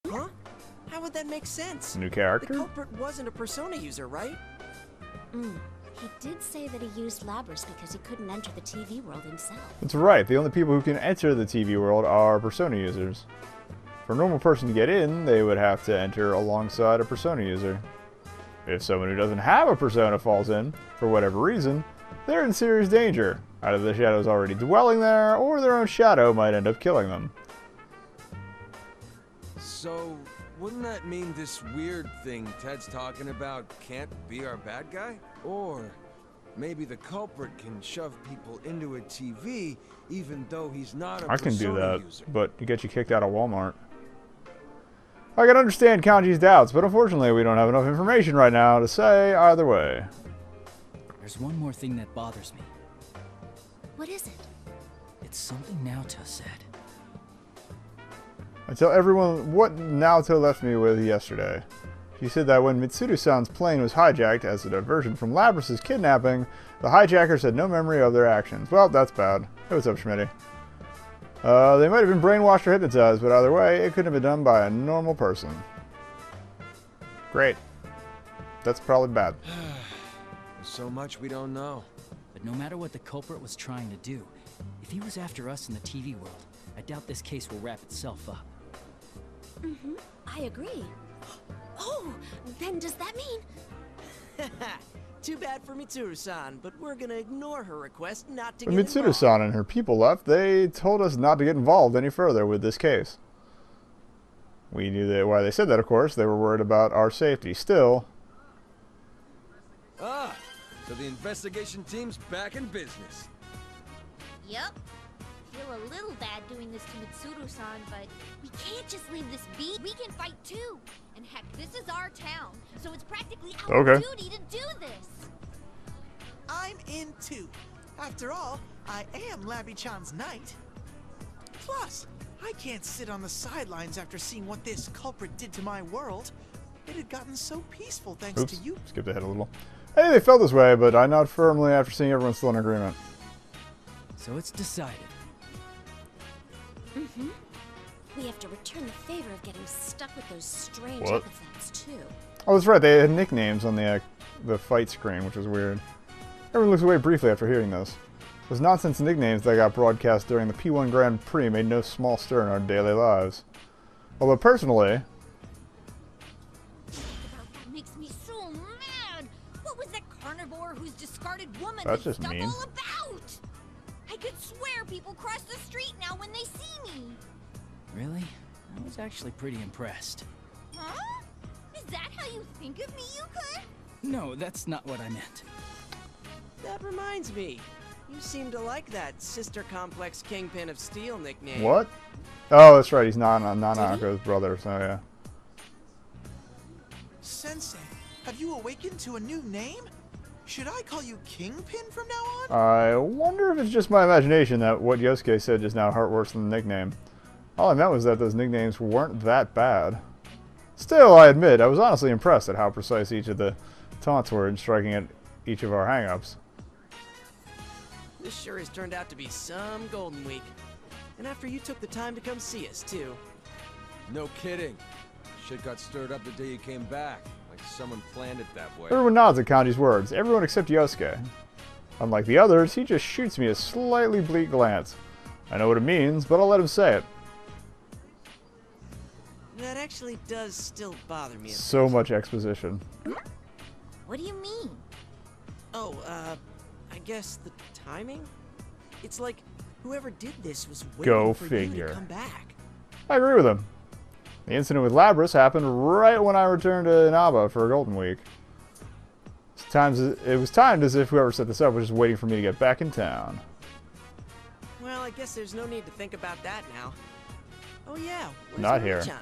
Huh? How would that make sense? New character? The culprit wasn't a Persona user, right? He did say that he used Labrys because he couldn't enter the TV world himself. That's right. The only people who can enter the TV world are Persona users. For a normal person to get in, they would have to enter alongside a Persona user. If someone who doesn't have a Persona falls in, for whatever reason, they're in serious danger. Either the shadow's already dwelling there, or their own shadow might end up killing them. So, wouldn't that mean this weird thing Ted's talking about can't be our bad guy? Or maybe the culprit can shove people into a TV even though he's not a I can do that, user. but it gets you kicked out of Walmart. I can understand Kanji's doubts, but unfortunately we don't have enough information right now to say either way. There's one more thing that bothers me. What is it? It's something Naoto said. I tell everyone what Naoto left me with yesterday. She said that when Mitsuru-san's plane was hijacked as a diversion from Labrys' kidnapping, the hijackers had no memory of their actions. Well, that's bad. Hey, what's up, Schmitty? They might have been brainwashed or hypnotized, but either way, it couldn't have been done by a normal person. Great. That's probably bad. So much we don't know. But no matter what the culprit was trying to do, if he was after us in the TV world, I doubt this case will wrap itself up. I agree. Oh, then does that mean... Too bad for Mitsuru-san, but we're gonna ignore her request not to When get involved. Mitsuru-san and her people left, they told us not to get involved any further with this case. We knew that why they said that, of course. They were worried about our safety. Still... Ah, so the investigation team's back in business. Yup. Feel a little bad doing this to Mitsuru-san, but we can't just leave this be. We can fight too. And heck, this is our town, so it's practically our duty to do this. I'm in too. After all, I am Labby-chan's knight. Plus, I can't sit on the sidelines after seeing what this culprit did to my world. It had gotten so peaceful thanks to you. Skipped ahead a little. Hey, they felt this way, but I nod firmly after seeing everyone still in agreement. So it's decided. We have to return the favor of getting stuck with those strange epithets, too. Oh, that's right. They had nicknames on the fight screen, which was weird. Everyone looks away briefly after hearing this. Those nonsense nicknames that got broadcast during the P1 Grand Prix made no small stir in our daily lives. Although personally... That makes me so mad. What was that carnivore whose discarded woman That's was just stuff mean. all about? I could swear people cross the street now when they see me. Really? I was actually pretty impressed. Huh? Is that how you think of me, Yuka? No, that's not what I meant. That reminds me. You seem to like that Sister Complex Kingpin of Steel nickname. What? Oh, that's right. He's Nanako's brother, so yeah. Sensei, have you awakened to a new name? Should I call you Kingpin from now on? I wonder if it's just my imagination that what Yosuke said just now hurt worse than the nickname. All I meant was that those nicknames weren't that bad. Still, I admit, I was honestly impressed at how precise each of the taunts were in striking at each of our hang-ups. This sure has turned out to be some golden week. And after you took the time to come see us, too. No kidding. Shit got stirred up the day you came back. Like someone planned it that way. Everyone nods at Kanji's words, everyone except Yosuke. Unlike the others, he just shoots me a slightly bleak glance. I know what it means, but I'll let him say it. That actually does still bother me. So much exposition. What do you mean? Oh, I guess the timing? It's like whoever did this was waiting for you to come back. I agree with him. The incident with Labrys happened right when I returned to Inaba for Golden Week. It was timed as if whoever set this up was just waiting for me to get back in town. Well, I guess there's no need to think about that now. Oh yeah, where's Not here. Marie-chan?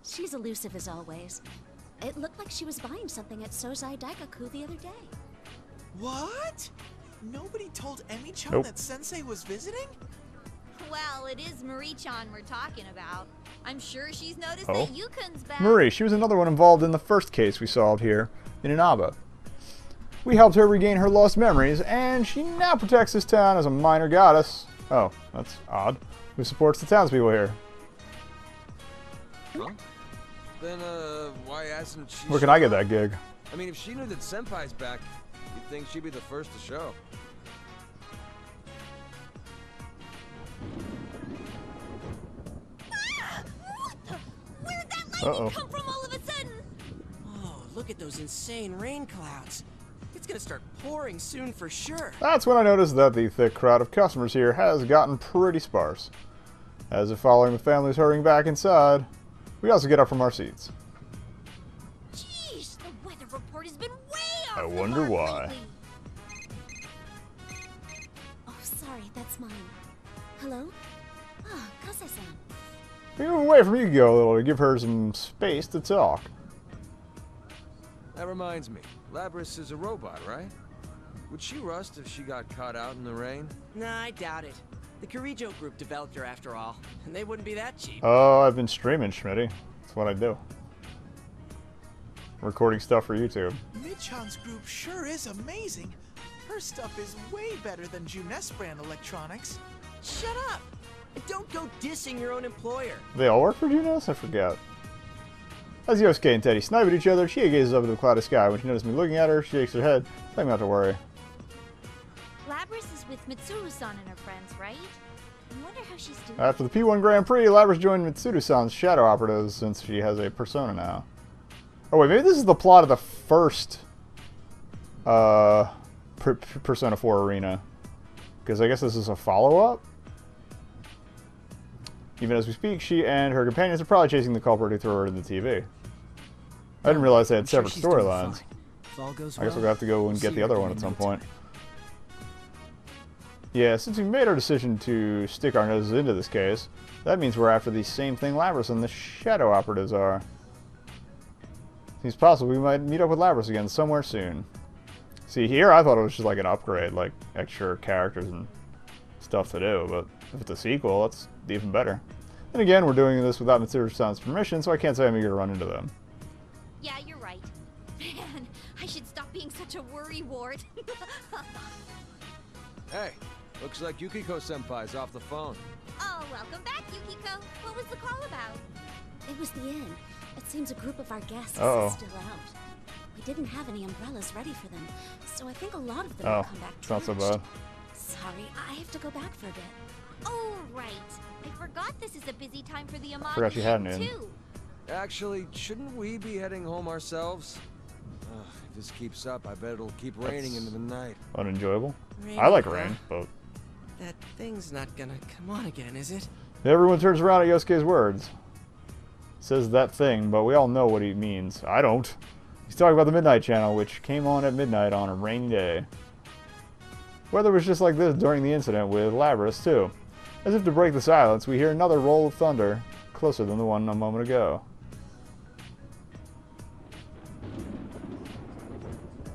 She's elusive as always. It looked like she was buying something at Sozai Daikaku the other day. What? Nobody told Emi-chan that Sensei was visiting? Well, it is Marie-chan we're talking about. I'm sure she's noticed that Yukun's back. Marie, she was another one involved in the first case we solved here in Inaba. We helped her regain her lost memories, and she now protects this town as a minor goddess. Oh, that's odd. Who supports the townspeople here? Huh? Then, why hasn't she... Where can I get that gig? I mean, if she knew that Senpai's back, you'd think she'd be the first to show. What the? Where'd that lightning come from all of a sudden? Oh, look at those insane rain clouds. It's gonna start pouring soon for sure. That's when I noticed that the thick crowd of customers here has gotten pretty sparse. As if following the families hurrying back inside, we also get up from our seats. Jeez, the weather report has been way off I the wonder mark why. lately. Oh, sorry, that's mine. Hello? Oh, Kase-san. Maybe away from Yukiko a little to give her some space to talk. That reminds me, Labrys is a robot, right? Would she rust if she got caught out in the rain? Nah, I doubt it. The Kirijo group developed her after all, and they wouldn't be that cheap. Oh, I've been streaming, Schmitty. That's what I do. Recording stuff for YouTube. Mid-chan's group sure is amazing. Her stuff is way better than Junes brand electronics. Shut up! And don't go dissing your own employer. They all work for Junes? I forgot. As Yosuke and Teddy snipe at each other, Chie gazes up at the cloudy sky. When she notices me looking at her, she shakes her head, telling me not to worry. Labrys is with Mitsuru-san and her friends, right? I wonder how she's doing. After the P1 Grand Prix, Labrys joined Mitsuru-san's shadow operatives since she has a persona now. Oh wait, maybe this is the plot of the first Persona 4 Arena. Because I guess this is a follow-up? Even as we speak, she and her companions are probably chasing the culprit who threw her in the TV. I didn't realize they had separate storylines. I guess we'll have to go and get the other one at some point. Yeah, since we made our decision to stick our noses into this case, that means we're after the same thing Labrys and the shadow operatives are. Seems possible we might meet up with Labrys again somewhere soon. See, here I thought it was just like an upgrade, like extra characters and stuff to do, but if it's a sequel, that's even better. And again, we're doing this without Mitsuru-san's permission, so I can't say I'm eager to run into them. Yeah, you're right. Man, I should stop being such a worrywart. Hey, looks like Yukiko-senpai's off the phone. Oh, welcome back, Yukiko. What was the call about? It was the inn. It seems a group of our guests Uh-oh. is still out. We didn't have any umbrellas ready for them, so I think a lot of them will come back it's not so drenched. bad. Sorry, I have to go back for a bit. Oh, right. I forgot this is a busy time for the Amagi Forgot you had an Inn, inn. too. Actually, shouldn't we be heading home ourselves? If this keeps up, I bet it'll keep raining into the night. Unenjoyable. Rain, I like huh? rain, but That thing's not gonna come on again, is it? everyone turns around at Yosuke's words. Says that thing, but we all know what he means. I don't. He's talking about the Midnight Channel, which came on at midnight on a rainy day. Weather was just like this during the incident with Labrys, too. As if to break the silence, we hear another roll of thunder, closer than the one a moment ago.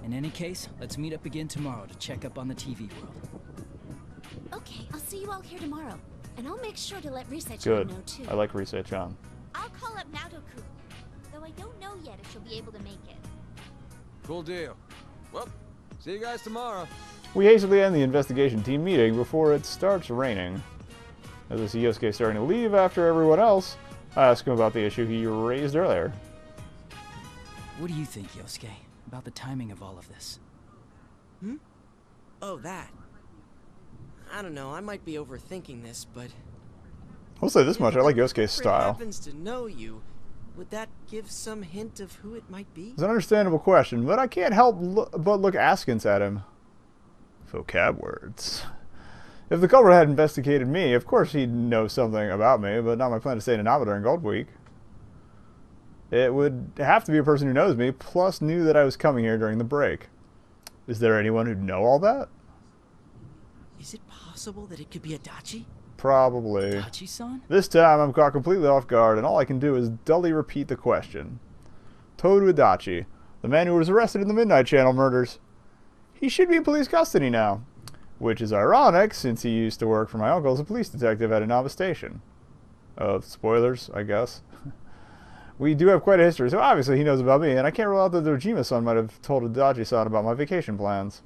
In any case, let's meet up again tomorrow to check up on the TV world. Okay, I'll see you all here tomorrow. And I'll make sure to let Rise-chan Good. know too. I like Rise-chan. I'll call up Naoto-kun, though I don't know yet if she'll be able to make it. Cool deal. Well, see you guys tomorrow. We hastily end the investigation team meeting before it starts raining. As I see Yosuke starting to leave after everyone else, I ask him about the issue he raised earlier. What do you think, Yosuke, about the timing of all of this? Oh, that. I don't know, I might be overthinking this, but... I'll say this much, I like Yosuke's If style. happens to know you, would that give some hint of who it might be? It's an understandable question, but I can't help but look askance at him. Vocab words. If the culprit had investigated me, of course he'd know something about me, but not my plan to stay in Inaba during Gold Week. It would have to be a person who knows me, plus knew that I was coming here during the break. Is there anyone who'd know all that? Is it possible that it could be Adachi? Probably. Adachi-san? This time I'm caught completely off guard, and all I can do is dully repeat the question. Toru Adachi, the man who was arrested in the Midnight Channel murders. He should be in police custody now. Which is ironic, since he used to work for my uncle as a police detective at Inaba Station. Spoilers, I guess. We do have quite a history, so obviously he knows about me, and I can't rule out that Dojima-san might have told Adachi-san about my vacation plans.